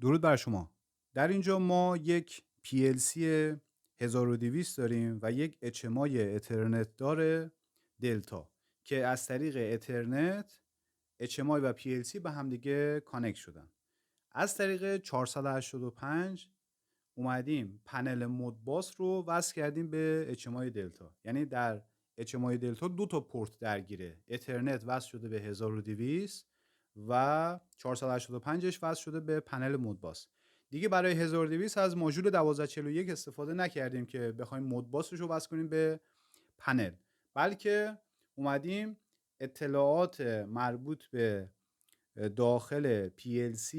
درود بر شما. در اینجا ما یک PLC 1200 داریم و یک HMI اترنت داره دلتا که از طریق اترنت HMI و PLC به همدیگه کانکت شدن. از طریق 485 اومدیم پنل مودباس رو وصل کردیم به HMI دلتا. یعنی در HMI دلتا دو تا پورت درگیره. اترنت وصل شده به 1200 و 485ش وصل شده به پنل مودباس. دیگه برای 1200 از ماژول 1241 استفاده نکردیم که بخوایم مودباسش رو وصل کنیم به پنل، بلکه اومدیم اطلاعات مربوط به داخل PLC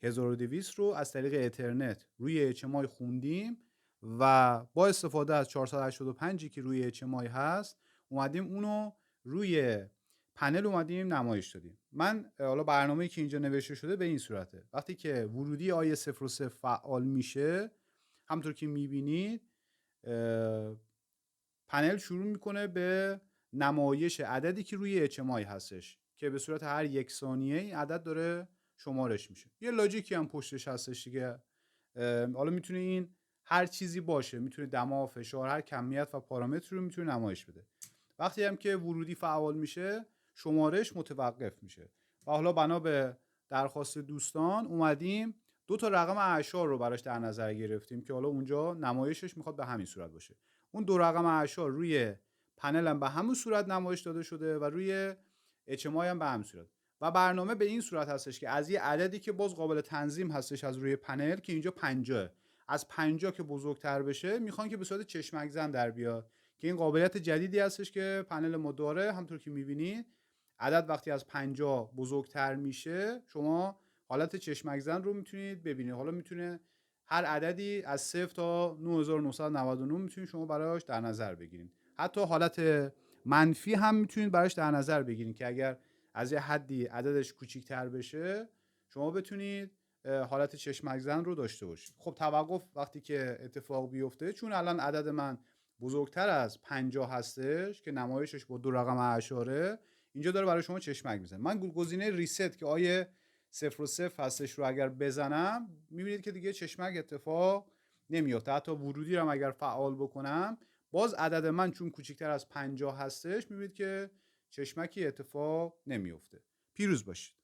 1200 رو از طریق اترنت روی HMI خوندیم و با استفاده از 485 که روی HMI هست اومدیم اونو روی پنل اومدیم نمایش دادیم. من حالا برنامه‌ای که اینجا نوشته شده به این صورته. وقتی که ورودی I0 فعال میشه، همونطور که میبینید پنل شروع میکنه به نمایش عددی که روی HMI هستش که به صورت هر یک ثانیه این عدد داره شمارش میشه. یه لاجیکی هم پشتش هستش دیگه. حالا میتونه این هر چیزی باشه، میتونه دما، فشار، هر کمیت و پارامتری رو میتونه نمایش بده. وقتی هم که ورودی فعال میشه شمارش متوقف میشه. و حالا بنا به درخواست دوستان اومدیم دو تا رقم اعشار رو براش در نظر گرفتیم که حالا اونجا نمایشش میخواد به همین صورت باشه. اون دو رقم اعشار روی پنل هم به همون صورت نمایش داده شده و روی HMI هم به همین صورت. و برنامه به این صورت هستش که از یه عددی که باز قابل تنظیم هستش از روی پنل که اینجا 50، از 50 که بزرگتر بشه میخوان که به صورت چشمک زن در بیاد که این قابلیت جدیدی هستش که پنل ما داره. همونطور که میبینید عدد وقتی از 50 بزرگتر میشه شما حالت چشمک زن رو میتونید ببینید. حالا میتونه هر عددی از 0 تا 9999 میتونید شما براش در نظر بگیرید. حتی حالت منفی هم میتونید براش در نظر بگیرید که اگر از یه حدی عددش کوچیک‌تر بشه شما بتونید حالت چشمک زن رو داشته باشید. خب توقف وقتی که اتفاق بیفته، چون الان عدد من بزرگتر از 50 هستش که نمایشش با دو رقم اعشاره، اینجا داره برای شما چشمک میزنه. من گزینه ریست که آیه 0 و 0 هستش رو اگر بزنم میبینید که دیگه چشمک اتفاق نمیفته. حتی ورودی رو هم اگر فعال بکنم باز عدد من چون کوچکتر از 50 هستش میبینید که چشمکی اتفاق نمیفته. پیروز باشید.